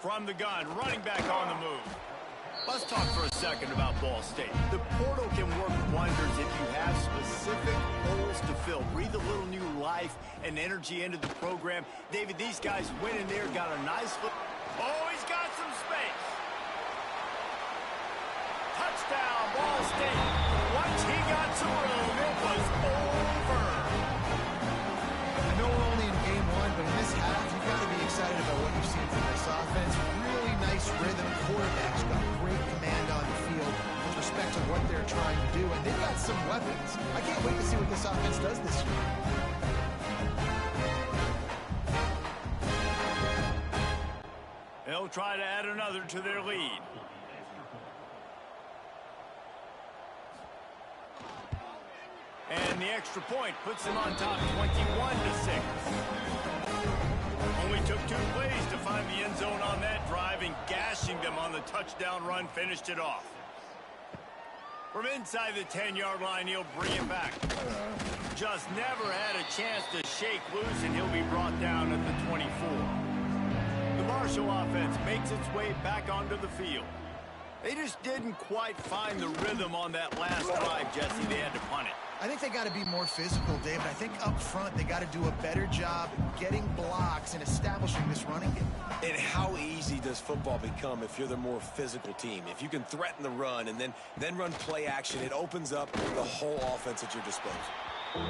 From the gun, running back on the move. Let's talk for a second about Ball State. The portal can work wonders if you have specific holes to fill. Breathe a little new life and energy into the program. David, these guys went in there, got a nice look. Oh, he's got some space. Touchdown, Ball State. Once he got some room, it was over. I know we're only in game one, but in this half, you've got to be excited about what you've seen from this offense. Really nice rhythm. Quarterbacks got great command on the field with respect to what they're trying to do, and they've got some weapons. I can't wait to see what this offense does this year. They'll try to add another to their lead. And the extra point puts them on top 21-6. Only took 2 plays to find the end zone on that drive, and gashing them on the touchdown run finished it off. From inside the 10-yard line, he'll bring it back. Just never had a chance to shake loose, and he'll be brought down at the 24. The Marshall offense makes its way back onto the field. They just didn't quite find the rhythm on that last drive, Jesse. They had to punt it. I think they got to be more physical, David. I think up front they got to do a better job getting blocks and establishing this running game. And how easy does football become if you're the more physical team? If you can threaten the run and then run play action, it opens up the whole offense at your disposal.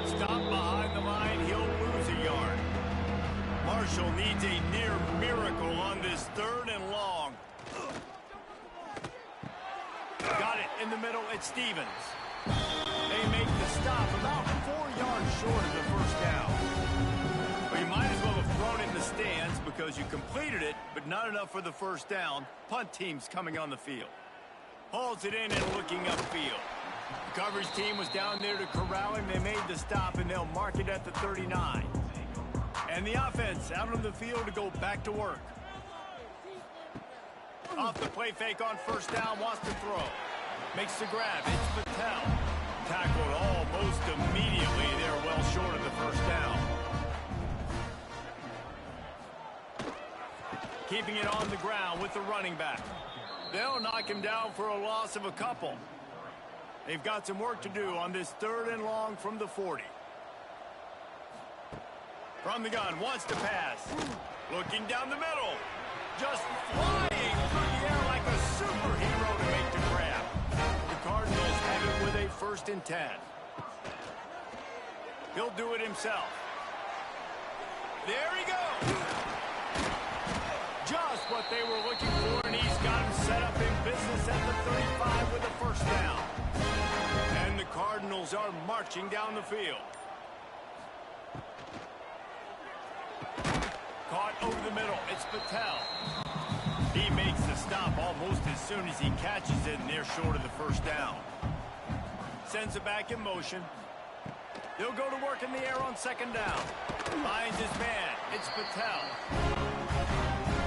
Stop behind the line, he'll lose a yard. Marshall needs a near miracle on this 3rd and long. Got it in the middle, it's Stevens. They make the stop about 4 yards short of the first down. Well, you might as well have thrown it in the stands because you completed it, but not enough for the first down. Punt team's coming on the field. Hauls it in and looking upfield. The coverage team was down there to corral him. They made the stop, and they'll mark it at the 39. And the offense out on the field to go back to work. Off the play fake on first down, wants to throw. Makes the grab, it's Patel. Tackled almost immediately. They're well short of the first down. Keeping it on the ground with the running back. They'll knock him down for a loss of a couple. They've got some work to do on this 3rd and long from the 40. From the gun, wants to pass. Looking down the middle. Just flying through the air like a superhero to make the grab. The Cardinals have it with a 1st and 10. He'll do it himself. There he goes. Just what they were looking for, and he's got him set up in business at the 35 with a first down. And the Cardinals are marching down the field. Caught over the middle, it's Patel. He makes the stop almost as soon as he catches it, and they're short of the first down. Sends it back in motion. He'll go to work in the air on 2nd down. Finds his man, it's Patel.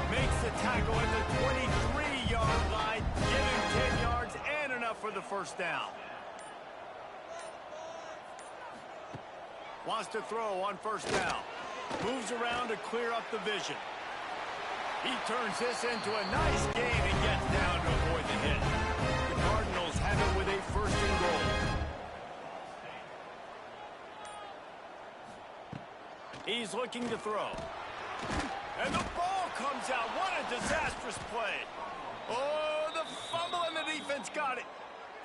Makes the tackle at the 23-yard line. Give him 10 yards and enough for the first down. Wants to throw on first down. Moves around to clear up the vision. He turns this into a nice gain and gets down to avoid the hit. The Cardinals have it with a 1st and goal. He's looking to throw. And the ball comes out. What a disastrous play. Oh, the fumble and the defense got it.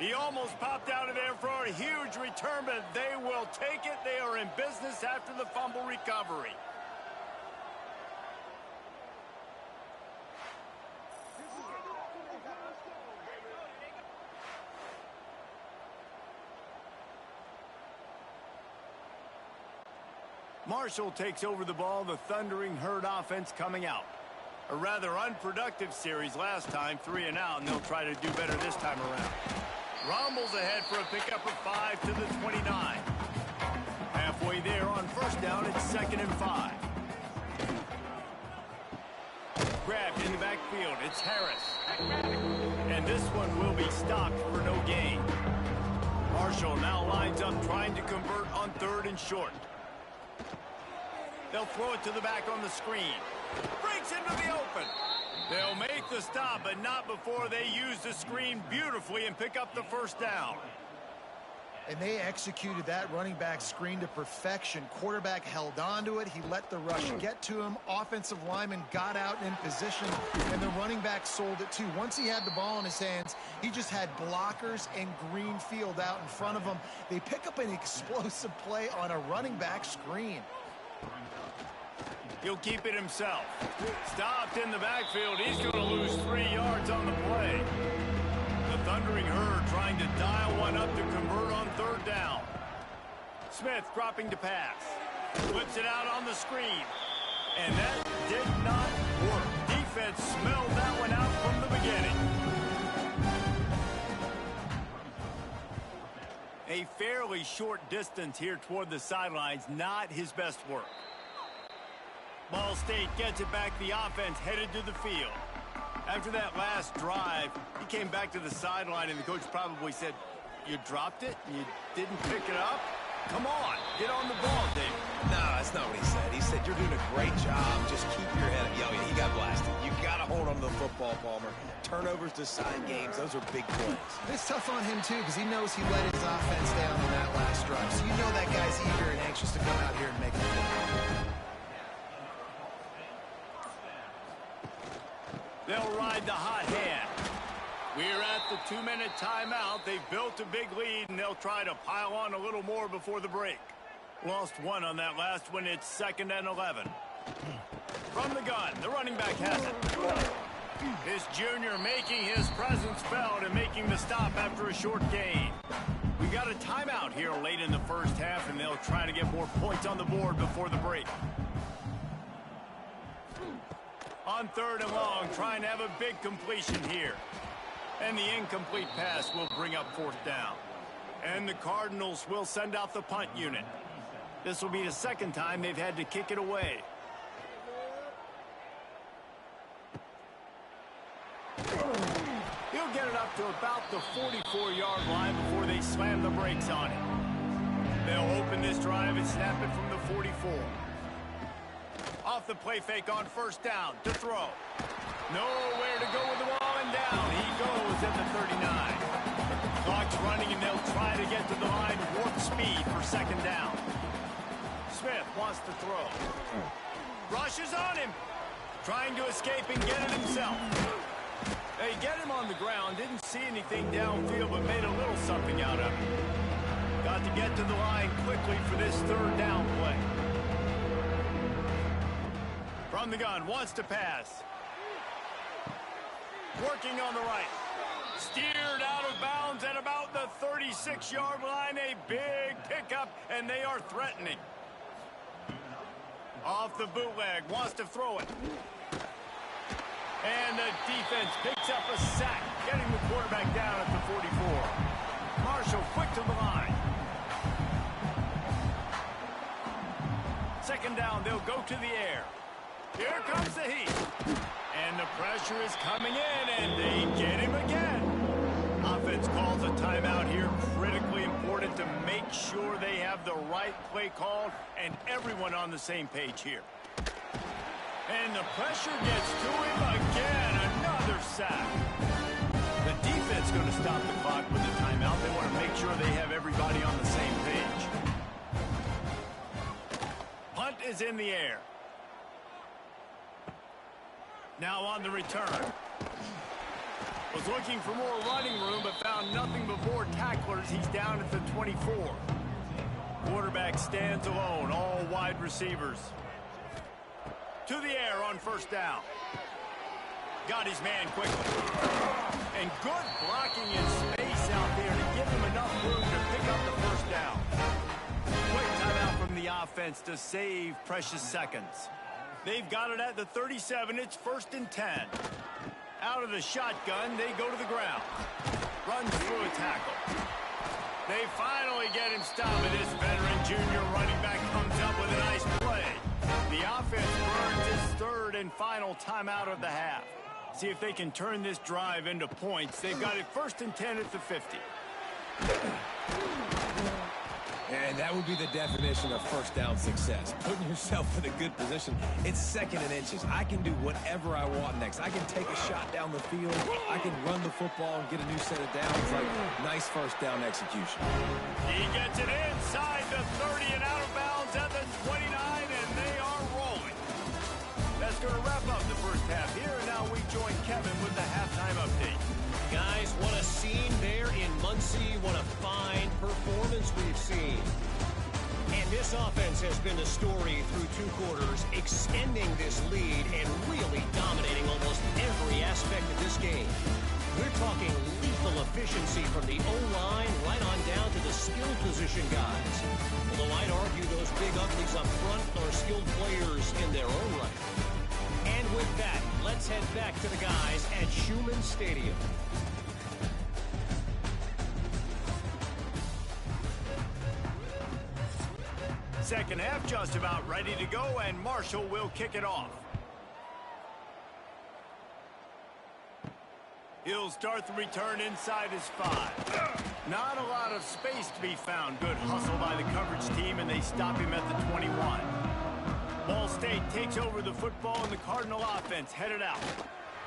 He almost popped out of there for a huge return, but they will take it. They are in business after the fumble recovery. Marshall takes over the ball, the Thundering Herd offense coming out. A rather unproductive series last time, 3 and out, and they'll try to do better this time around. Rumbles ahead for a pickup of 5 to the 29. Halfway there on first down, it's 2nd and 5. Grabbed in the backfield, it's Harris. And this one will be stopped for no gain. Marshall now lines up trying to convert on 3rd and short. They'll throw it to the back on the screen. Breaks into the open. They'll make the stop, but not before they use the screen beautifully and pick up the first down. And they executed that running back screen to perfection. Quarterback held on to it. He let the rush get to him. Offensive lineman got out in position, and the running back sold it too. Once he had the ball in his hands, he just had blockers and green field out in front of him. They pick up an explosive play on a running back screen. He'll keep it himself. Stopped in the backfield. He's going to lose 3 yards on the play. The Thundering Herd trying to dial one up to convert on third down. Smith dropping to pass. Flips it out on the screen. And that did not work. Defense smelled that one out from the beginning. A fairly short distance here toward the sidelines. Not his best work. Ball State gets it back. The offense headed to the field. After that last drive, he came back to the sideline, and the coach probably said, "You dropped it? You didn't pick it up? Come on, get on the ball, Dave." No, that's not what he said. He said, "You're doing a great job. Just keep your head up." Yo, he got blasted. You got to hold on to the football, Palmer. Turnovers decide games. Those are big plays. It's tough on him, too, because he knows he let his offense down on that last drive. So you know that guy's eager and anxious to come out here and make it. They'll ride the hot hand. We're at the 2-minute timeout. They've built a big lead, and they'll try to pile on a little more before the break. Lost one on that last one. It's 2nd and 11. From the gun, the running back has it. This junior making his presence felt and making the stop after a short gain. We got a timeout here late in the first half, and they'll try to get more points on the board before the break. On 3rd and long, trying to have a big completion here. And the incomplete pass will bring up 4th down. And the Cardinals will send out the punt unit. This will be the 2nd time they've had to kick it away. He'll get it up to about the 44-yard line before they slam the brakes on it. They'll open this drive and snap it from the 44. Off the play fake on 1st down to throw. Nowhere to go with the ball, and down he goes at the 39. The clock's running, and they'll try to get to the line warp speed for 2nd down. Smith wants to throw. Rushes on him. Trying to escape and get it himself. They get him on the ground. Didn't see anything downfield, but made a little something out of it. Got to get to the line quickly for this 3rd down play. From the gun, wants to pass. Working on the right. Steered out of bounds at about the 36-yard line. A big pickup, and they are threatening. Off the bootleg, wants to throw it. And the defense picks up a sack, getting the quarterback down at the 44. Marshall quick to the line. 2nd down, they'll go to the air. Here comes the heat. And the pressure is coming in, and they get him again. Offense calls a timeout here. Critically important to make sure they have the right play called and everyone on the same page here. And the pressure gets to him again. Another sack. The defense going to stop the clock with the timeout. They want to make sure they have everybody on the same page. Punt is in the air. Now on the return. Was looking for more running room, but found nothing before tacklers. He's down at the 24. Quarterback stands alone, all wide receivers. To the air on 1st down. Got his man quickly. And good blocking in space out there to give him enough room to pick up the 1st down. Quick timeout from the offense to save precious seconds. They've got it at the 37. It's 1st and 10. Out of the shotgun, they go to the ground. Runs through a tackle. They finally get him stopped, and this veteran junior running back comes up with a nice play. The offense burns its 3rd and final timeout of the half. See if they can turn this drive into points. They've got it 1st and 10 at the 50. And That would be the definition of first down success. Putting yourself in a good position. It's second and inches. I can do whatever I want next. I can take a shot down the field. I can run the football and get a new set of downs. Like, nice first down execution. He gets it inside the 30 and out of bounds at the 29, and they are rolling. That's going to wrap up the first half here, and now we join Kevin with the halftime update. Guys, what a scene there in Muncie. What a fine performance we've seen. And this offense has been the story through 2 quarters, extending this lead and really dominating almost every aspect of this game. We're talking lethal efficiency from the O-line right on down to the skill position guys. Although I'd argue those big uglies up front are skilled players in their own right. And with that, let's head back to the guys at Schumann Stadium. Second half just about ready to go, and Marshall will kick it off. He'll start the return inside his 5. Not a lot of space to be found. Good hustle by the coverage team, and they stop him at the 21. Ball State takes over the football, and the Cardinal offense headed out.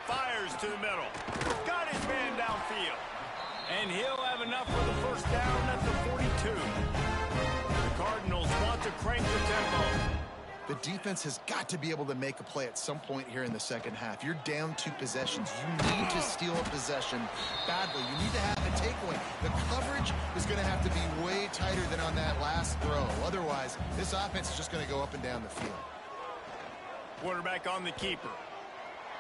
Fires to the middle. Got his man downfield. And he'll have enough for the first down at the 42. The Cardinals want to crank the tempo. The defense has got to be able to make a play at some point here in the second half. You're down 2 possessions. You need to steal a possession badly. You need to have a takeaway. The coverage is going to have to be way tighter than on that last throw. Otherwise, this offense is just going to go up and down the field. Quarterback on the keeper.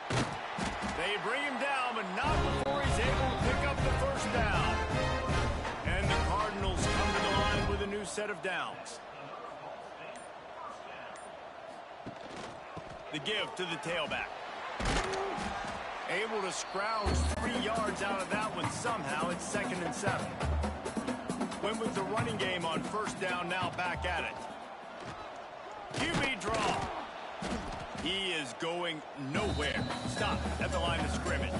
They bring him down, but not before he's able to pick up the first down. And the Cardinals come to the line with a new set of downs. The give to the tailback. Able to scrounge 3 yards out of that one somehow. It's 2nd and 7. Went with the running game on first down, now back at it. QB draw. He is going nowhere. Stop at the line of scrimmage.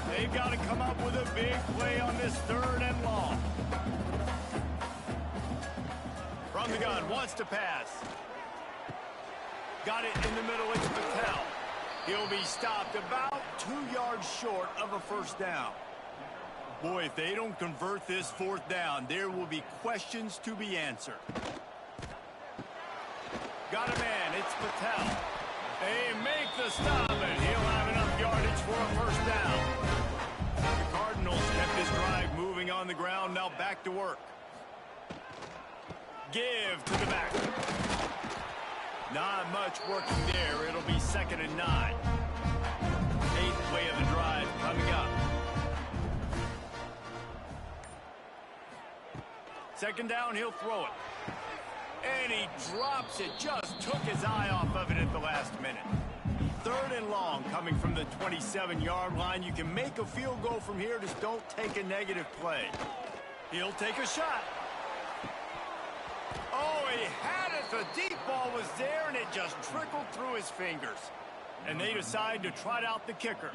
They've got to come up with a big play on this 3rd and long. From the gun, wants to pass. Got it in the middle, it's Patel. He'll be stopped about 2 yards short of a first down. Boy, if they don't convert this 4th down, there will be questions to be answered. Got a man, it's Patel. They make the stop, and he'll have enough yardage for a first down. The Cardinals kept this drive moving on the ground, now back to work. Give to the back. Not much working there. It'll be 2nd and 9. 8th play of the drive coming up. 2nd down, he'll throw it. And he drops it. Just took his eye off of it at the last minute. 3rd and long coming from the 27-yard line. You can make a field goal from here. Just don't take a negative play. He'll take a shot. Oh, he had it. The deep ball was there, and it just trickled through his fingers. And they decide to trot out the kicker.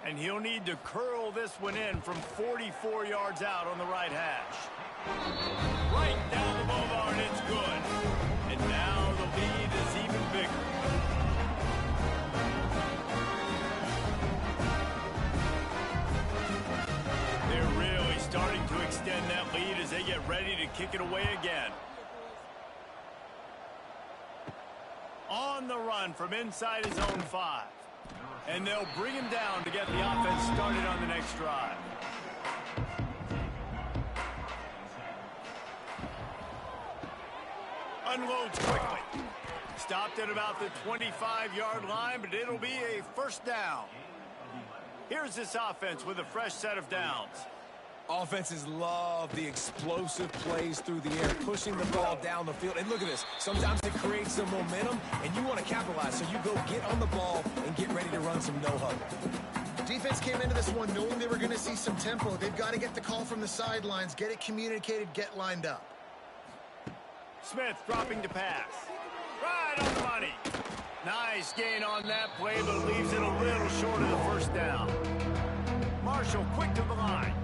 And he'll need to curl this one in from 44 yards out on the right hash. Right down the boulevard, it's good. And now the lead is even bigger. They're really starting to extend that lead as they get ready to kick it away again. On the run from inside his own 5. And they'll bring him down to get the offense started on the next drive. Unloads quickly. Stopped at about the 25-yard line, but it'll be a first down. Here's this offense with a fresh set of downs. Offenses love the explosive plays through the air, pushing the ball down the field. And look at this. Sometimes it creates some momentum, and you want to capitalize. So you go get on the ball and get ready to run some no-huddle. Defense came into this one knowing they were going to see some tempo. They've got to get the call from the sidelines, get it communicated, get lined up. Smith dropping to pass. Right on the money. Nice gain on that play, but leaves it a little short of the first down. Marshall quick to the line.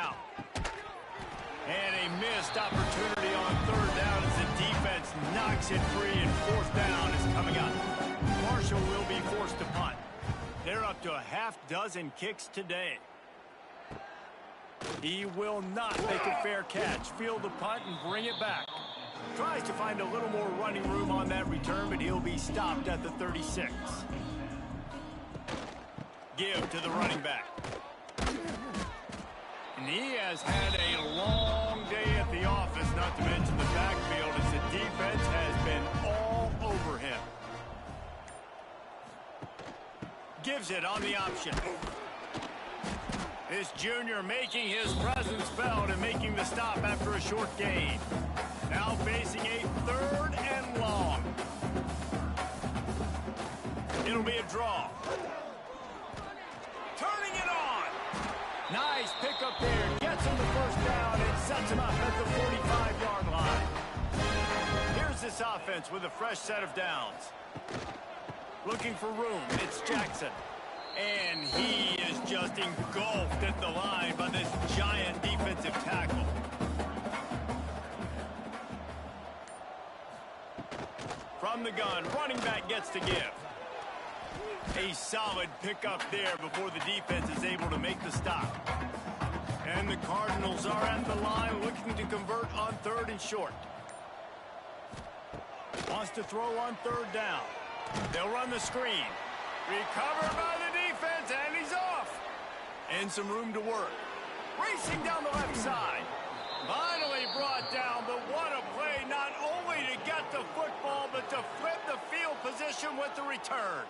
out. And a missed opportunity on third down as the defense knocks it free, and fourth down is coming up. Marshall will be forced to punt. They're up to a half dozen kicks today. He will not make a fair catch. Field the punt and bring it back. Tries to find a little more running room on that return, but he'll be stopped at the 36. Give to the running back. And he has had a long day at the office, not to mention the backfield, as the defense has been all over him. Gives it on the option. This junior making his presence felt and making the stop after a short gain. Now facing a third and long. It'll be a draw. Turning it on. Nice pickup there. Gets him the first down and sets him up at the 45-yard line. Here's this offense with a fresh set of downs. Looking for room. It's Jackson. And he is just engulfed at the line by this giant defensive tackle. From the gun, running back gets to give. A solid pickup there before the defense is able to make the stop. And the Cardinals are at the line looking to convert on third and short. Wants to throw on third down. They'll run the screen. Recovered by the defense, and he's off. And some room to work. Racing down the left side. Finally brought down, but what a play, not only to get the football, but to flip the field position with the return.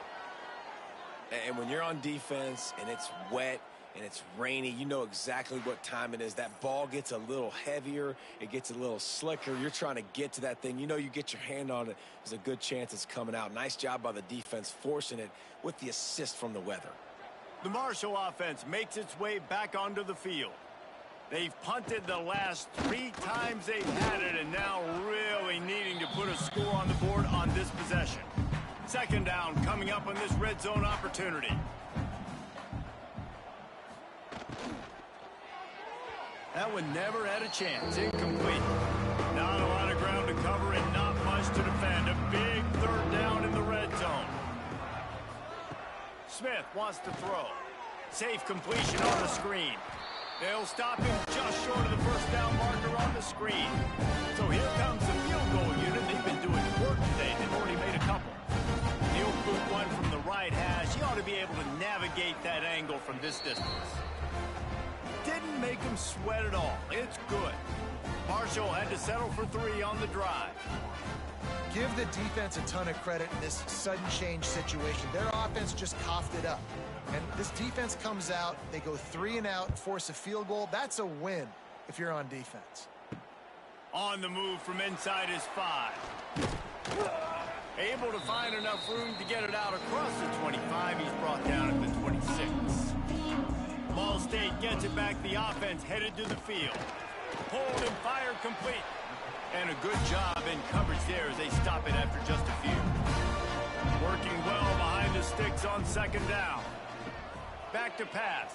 And when you're on defense and it's wet and it's rainy, you know exactly what time it is. That ball gets a little heavier. It gets a little slicker. You're trying to get to that thing. You know you get your hand on it. There's a good chance it's coming out. Nice job by the defense forcing it with the assist from the weather. The Marshall offense makes its way back onto the field. They've punted the last 3 times they've had it, and now really needing to put a score on the board on this possession. Second down coming up on this red zone opportunity. That one never had a chance. Incomplete. Not a lot of ground to cover and not much to defend. A big third down in the red zone. Smith wants to throw. Safe completion on the screen. They'll stop him just short of the first down marker on the screen. So here comes the field goal unit. They've been doing work today. They've already made a couple. He'll boot one from the right hash. He ought to be able to navigate that angle from this distance. Didn't make him sweat at all. It's good. Marshall had to settle for 3 on the drive. Give the defense a ton of credit in this sudden change situation. Their offense just coughed it up. And this defense comes out, they go 3 and out, force a field goal. That's a win if you're on defense. On the move from inside his 5. Able to find enough room to get it out across the 25. He's brought down at the 26. Ball State gets it back. The offense headed to the field. Pulled and fired complete. And a good job in coverage there as they stop it after just a few. Working well behind the sticks on second down. Back to pass.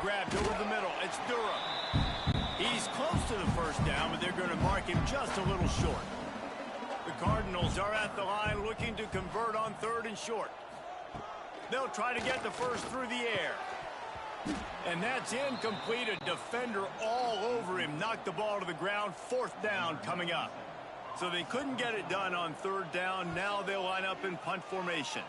Grabbed over the middle. It's Durham. He's close to the first down, but they're going to mark him just a little short. The Cardinals are at the line looking to convert on third and short. They'll try to get the first through the air. And that's incomplete. A defender all over him. Knocked the ball to the ground. Fourth down coming up. So they couldn't get it done on third down. Now they'll line up in punt formation.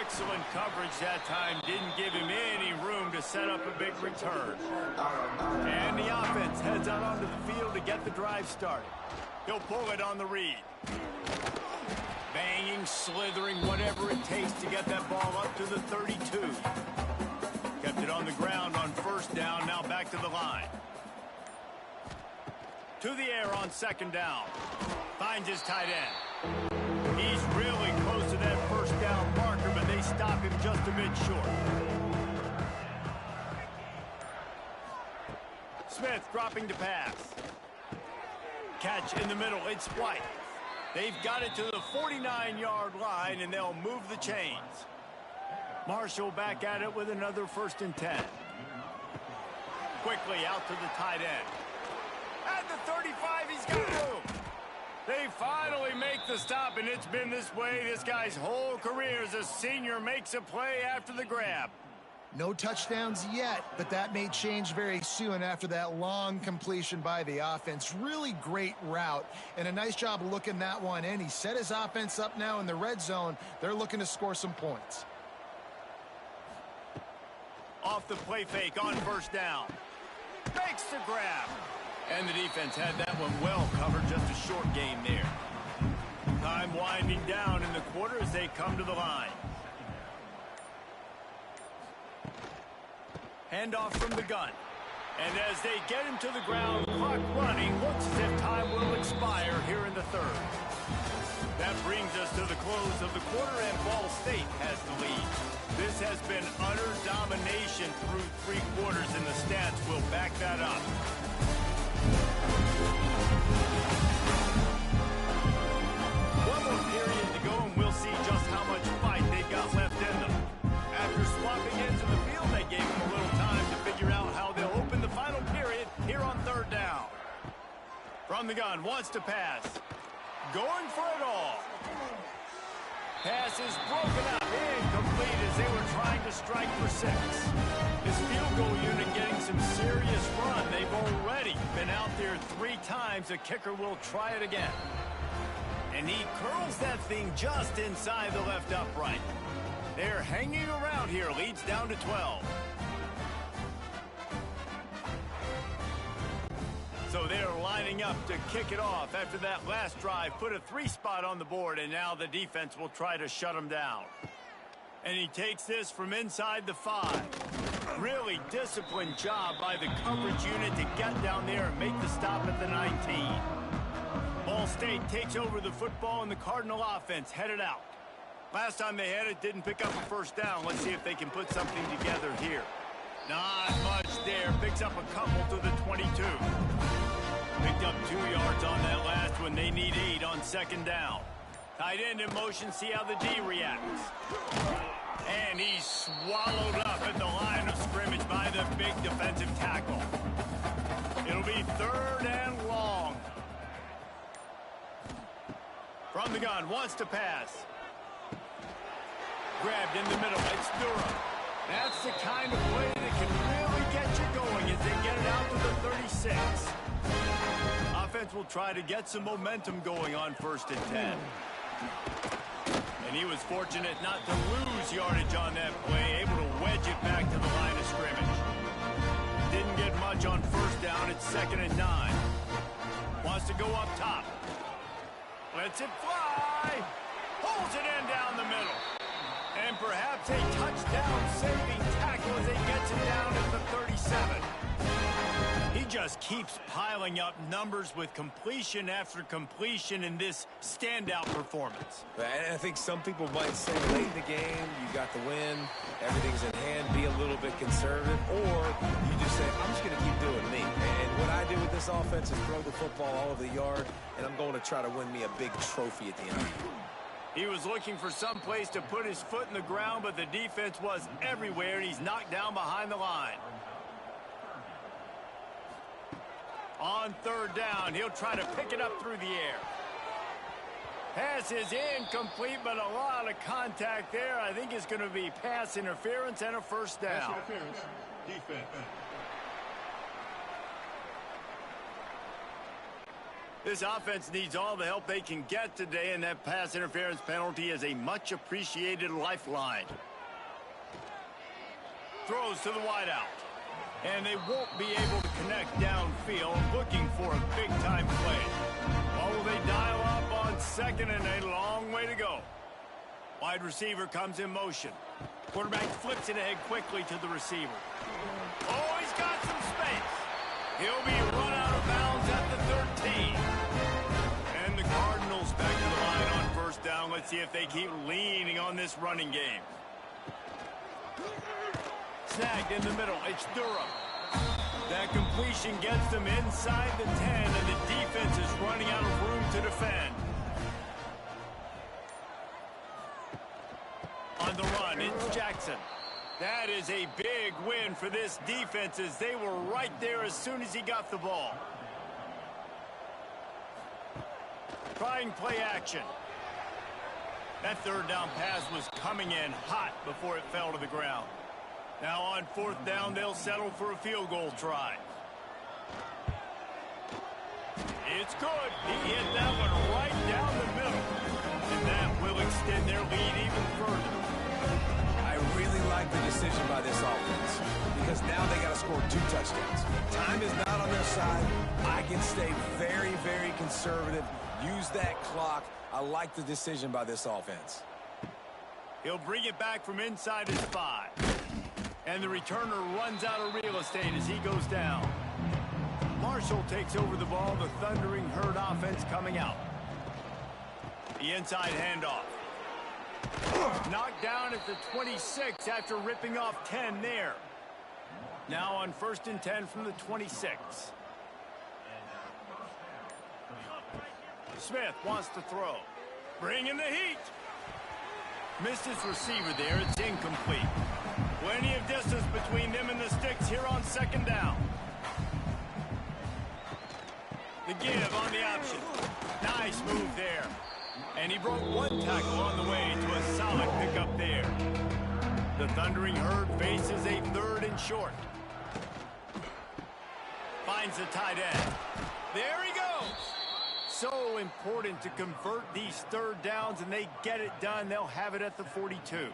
Excellent coverage that time. Didn't give him any room to set up a big return. And the offense heads out onto the field to get the drive started. He'll pull it on the read. Banging, slithering, whatever it takes to get that ball up to the 32. Kept it on the ground on first down, now back to the line. To the air on second down. Finds his tight end. He's really close to that first down marker, but they stop him just a bit short. Smith dropping to pass. Catch in the middle, it's White. They've got it to the 49-yard line, and they'll move the chains. Marshall back at it with another 1st and 10. Quickly out to the tight end. At the 35, he's got room. They finally make the stop, and it's been this way this guy's whole career as a senior makes a play after the grab. No touchdowns yet, but that may change very soon after that long completion by the offense. Really great route, and a nice job looking that one in. He set his offense up now in the red zone. They're looking to score some points. Off the play fake on 1st down. Makes the grab. And the defense had that one well covered, just a short game there. Time winding down in the quarter as they come to the line. Handoff from the gun. And as they get him to the ground, clock running, looks as if time will expire here in the 3rd. That brings us to the close of the quarter, and Ball State has the lead. This has been utter domination through 3 quarters, and the stats will back that up. One more period to go, and we'll see just how much fight they've got left in them. After swapping ends of the field, they gave them a little time to figure out how they'll open the final period here on 3rd down. From the gun, wants to pass. Going for it all. Pass is broken up, incomplete as they were trying to strike for 6. His field goal unit getting some serious run. They've already been out there 3 times. The kicker will try it again. And he curls that thing just inside the left upright. They're hanging around here. Leads down to 12. So they're lining up to kick it off after that last drive. Put a 3 spot on the board, and now the defense will try to shut him down. And he takes this from inside the 5. Really disciplined job by the coverage unit to get down there and make the stop at the 19. Ball State takes over the football, and the Cardinal offense headed out. Last time they had it, didn't pick up a 1st down. Let's see if they can put something together here. Not much there. Picks up a couple to the 22. Picked up 2 yards on that last one. They need 8 on 2nd down. Tight end in motion. See how the D reacts. And he's swallowed up at the line of scrimmage by the big defensive tackle. It'll be 3rd and long. From the gun. Wants to pass. Grabbed in the middle. It's Durham. That's the kind of play that can really get you going as they get it out to the 36. Offense will try to get some momentum going on 1st and 10. And he was fortunate not to lose yardage on that play, able to wedge it back to the line of scrimmage. Didn't get much on 1st down. It's 2nd and 9. Wants to go up top. Lets it fly. Pulls it in down the middle. And perhaps a touchdown-saving tackle as he gets it down at the 37. He just keeps piling up numbers with completion after completion in this standout performance. And I think some people might say late in the game, you got the win, everything's in hand, be a little bit conservative, or you just say, I'm just going to keep doing me. And what I do with this offense is throw the football all over the yard, and I'm going to try to win me a big trophy at the end of the year. He was looking for some place to put his foot in the ground, but the defense was everywhere, and he's knocked down behind the line. On 3rd down, he'll try to pick it up through the air. Pass is incomplete, but a lot of contact there. I think it's going to be pass interference and a 1st down. Pass interference, defense. This offense needs all the help they can get today, and that pass interference penalty is a much-appreciated lifeline. Throws to the wideout. And they won't be able to connect downfield, looking for a big-time play. Or will they dial up on 2nd and a long way to go? Wide receiver comes in motion. Quarterback flips it ahead quickly to the receiver. Oh, he's got some space. He'll be run out of bounds at the 13. And the Cardinals back to the line on 1st down. Let's see if they keep leaning on this running game. Snagged in the middle. It's Durham. That completion gets them inside the 10, and the defense is running out of room to defend. On the run, And it's Jackson. That is a big win for this defense as they were right there as soon as he got the ball. Trying play action. That third down pass was coming in hot before it fell to the ground. Now on fourth down, they'll settle for a field goal try. It's good. He hit that one right down the middle. And that will extend their lead even further. I really like the decision by this offense because now they got to score 2 touchdowns. Time is not on their side. I can stay very, very conservative. Use that clock. I like the decision by this offense. He'll bring it back from inside his 5. And the returner runs out of real estate as he goes down. Marshall takes over the ball. The Thundering Herd offense coming out. The inside handoff. Knocked down at the 26 after ripping off 10 there. Now on 1st and 10 from the 26. Smith wants to throw. Bringing the heat. Missed his receiver there. It's incomplete. Plenty of distance between them and the sticks here on 2nd down. The give on the option. Nice move there. And he broke 1 tackle on the way to a solid pickup there. The Thundering Herd faces a 3rd and short. Finds the tight end. There he goes. So important to convert these 3rd downs, and they get it done. They'll have it at the 42.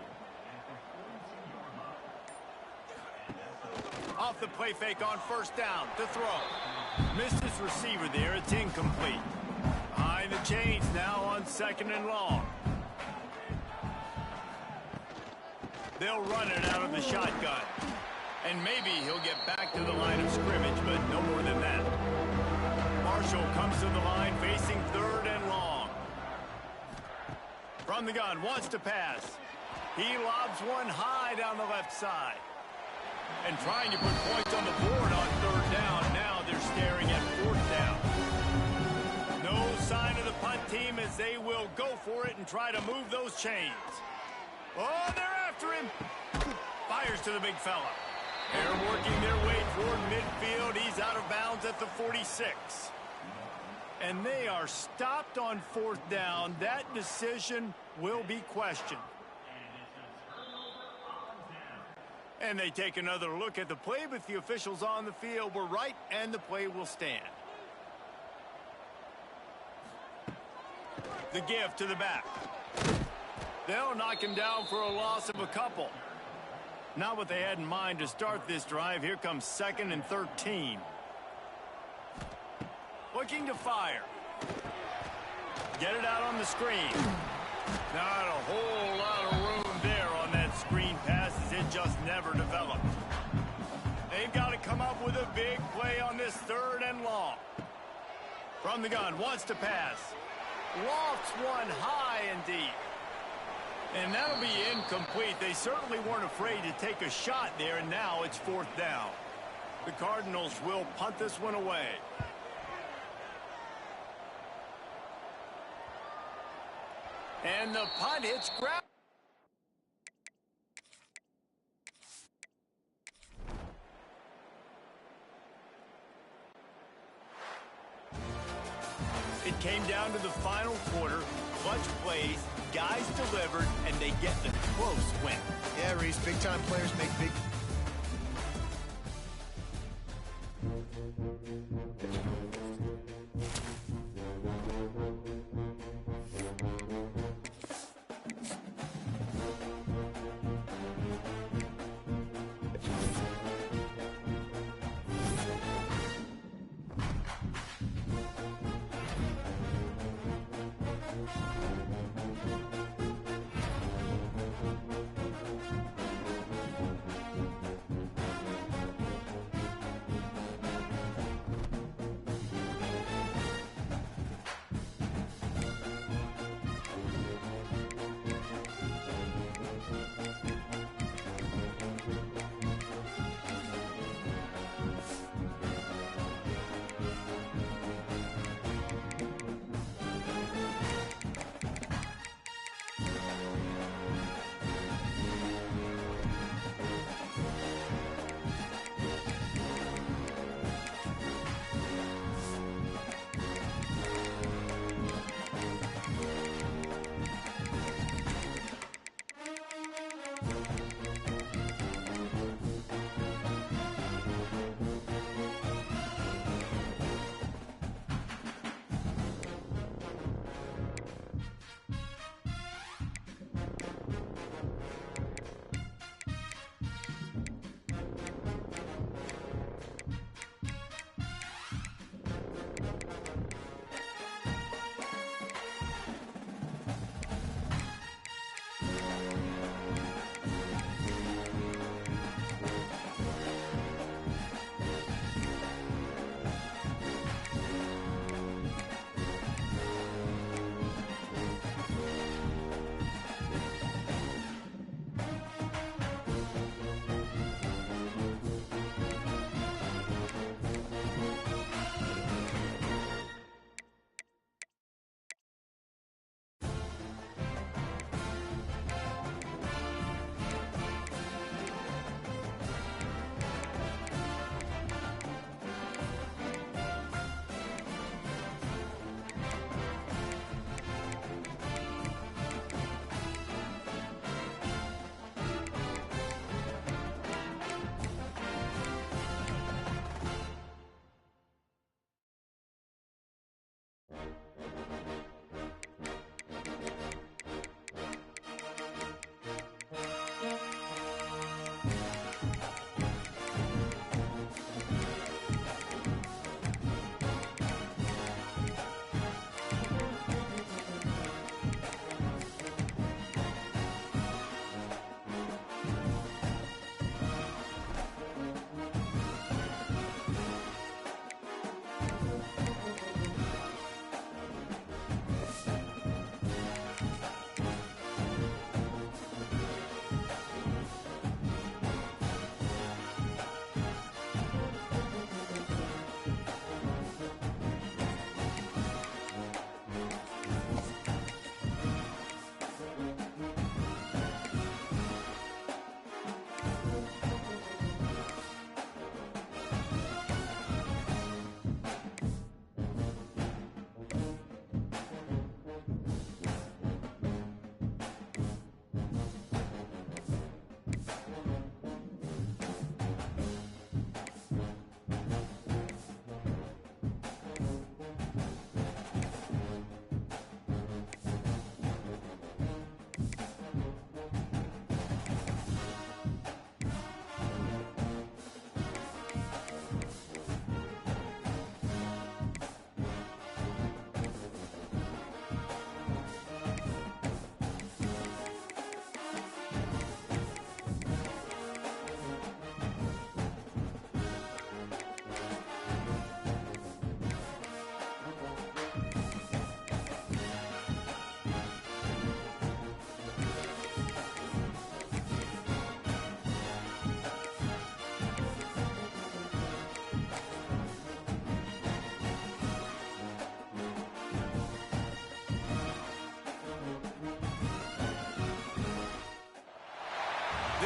Off the play fake on 1st down to throw. Missed his receiver there. It's incomplete. Behind the chains now on 2nd and long. They'll run it out of the shotgun. And maybe he'll get back to the line of scrimmage, but no more than that. Marshall comes to the line facing 3rd and long. From the gun, wants to pass. He lobs one high down the left side. And trying to put points on the board on 3rd down. Now they're staring at 4th down. No sign of the punt team as they will go for it and try to move those chains. Oh, they're after him. Fires to the big fella. They're working their way toward midfield. He's out of bounds at the 46. And they are stopped on 4th down. That decision will be questioned. And they take another look at the play, but the officials on the field were right, and the play will stand. The give to the back. They'll knock him down for a loss of a couple. Not what they had in mind to start this drive. Here comes 2nd and 13. Looking to fire. Get it out on the screen. Not a whole lot of room there on that screen pass as it just never developed. They've got to come up with a big play on this 3rd and long. From the gun, wants to pass. Lofts one high and deep. And that'll be incomplete. They certainly weren't afraid to take a shot there, and now it's 4th down. The Cardinals will punt this one away. And the punt hits ground. It came down to the final quarter. Clutch plays, guys delivered, and they get the close win. Yeah, Reese, big-time players make big...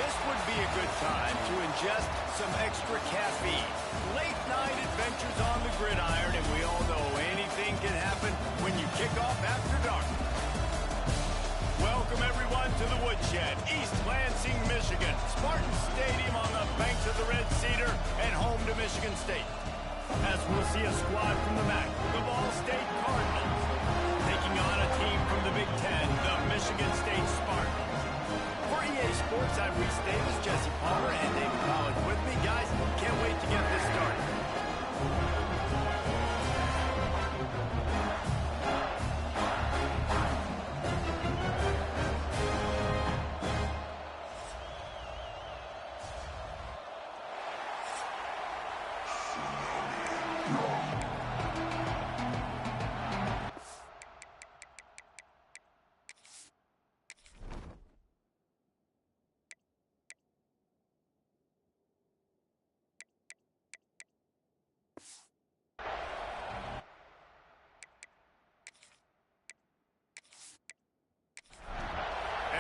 This would be a good time to ingest some extra caffeine. Late night adventures on the gridiron, and we all know anything can happen when you kick off after dark. Welcome everyone to the Woodshed, East Lansing, Michigan. Spartan Stadium on the banks of the Red Cedar and home to Michigan State. As we'll see a squad from the MAC, the Ball State Cardinals, taking on a team from the Big Ten, the Michigan State Spartans. For EA Sports, I'm Reese Davis, Jesse Palmer, and David Collins with me. Guys, can't wait to get this started.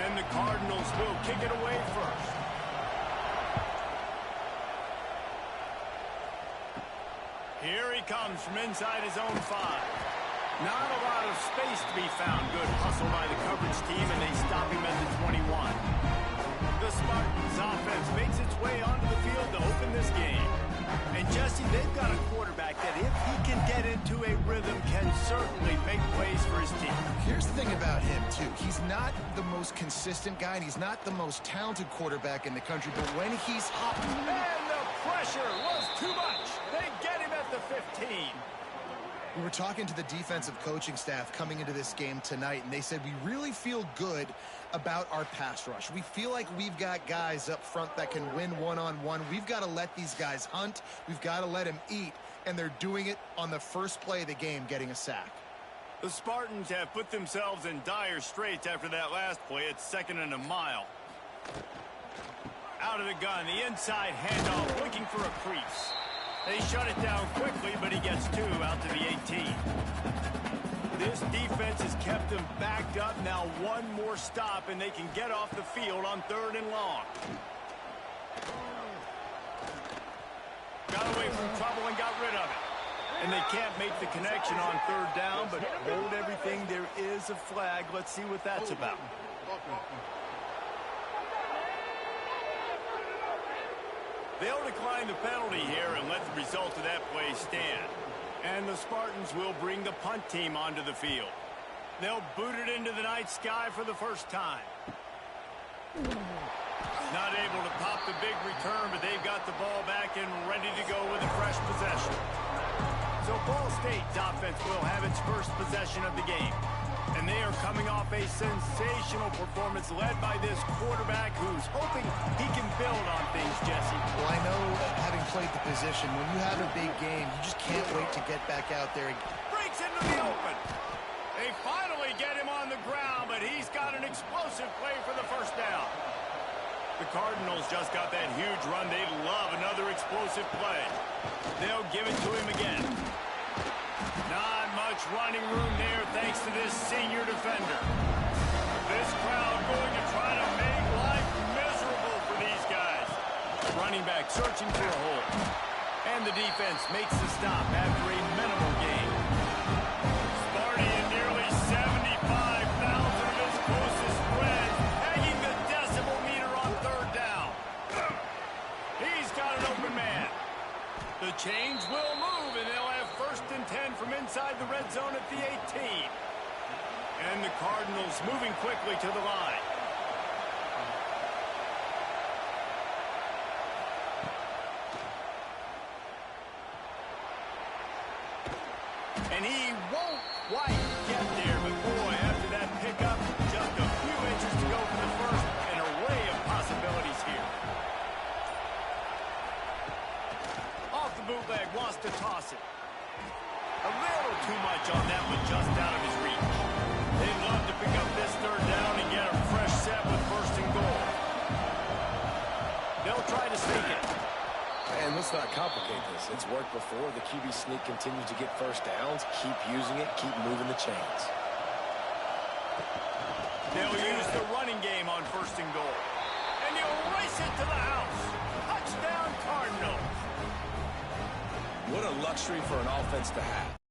And the Cardinals will kick it away first. Here he comes from inside his own 5. Not a lot of space to be found. Good hustle by the coverage team, and they stop him at the 21. The Spartans offense makes its way onto the field to open this game. And Jesse, they've got a quarterback that if he can get into a rhythm can certainly make plays for his team. Here's the thing about him, too. He's not the most consistent guy, and he's not the most talented quarterback in the country, but when he's hot... And the pressure was too much. They get him at the 15. We were talking to the defensive coaching staff coming into this game tonight, and they said we really feel good about our pass rush. We feel like we've got guys up front that can win one-on-one. We've got to let these guys hunt. We've got to let them eat, and they're doing it on the first play of the game, getting a sack. The Spartans have put themselves in dire straits after that last play. It's 2nd and a mile. Out of the gun, the inside handoff, looking for a crease. They shut it down quickly, but he gets 2 out to the 18. This defense has kept them backed up. Now one more stop, and they can get off the field on 3rd and long. Got away from trouble and got rid of it. And they can't make the connection on 3rd down, but hold everything. There is a flag. Let's see what that's about. They'll decline the penalty here and let the result of that play stand. And the Spartans will bring the punt team onto the field. They'll boot it into the night sky for the first time. Not able to pop the big return, but they've got the ball back and ready to go with a fresh possession. So Ball State's offense will have its first possession of the game. And they are coming off a sensational performance led by this quarterback who's hoping he can build on things, Jesse. Well, I know, having played the position, when you have a big game, you just can't wait to get back out there. Breaks into the open. They finally get him on the ground, but he's got an explosive play for the first down. The Cardinals just got that huge run. They love another explosive play. They'll give it to him again. Not much running room there thanks to this senior defender. This crowd going to try to make life miserable for these guys. Running back searching for a hole. And the defense makes the stop after a minimal gain. Sparty in nearly 75,000 of his closest friends, hanging the decibel meter on 3rd down. He's got an open man. The chains will move, and they'll have 1st and 10 from inside the red zone at the 18. And the Cardinals moving quickly to the line. And he won't quite get there, but boy, after that pickup, just a few inches to go for the first. An array of possibilities here. Off the bootleg, wants to toss it. A little too much on that one, just out of his reach. They'd love to pick up this 3rd down and get a fresh set with 1st and goal. They'll try to sneak it. And let's not complicate this. It's worked before. The QB sneak continues to get 1st downs. Keep using it. Keep moving the chains. They'll use the running game on 1st and goal. And he'll race it to the house. Touchdown, Cardinals. What a luxury for an offense to have.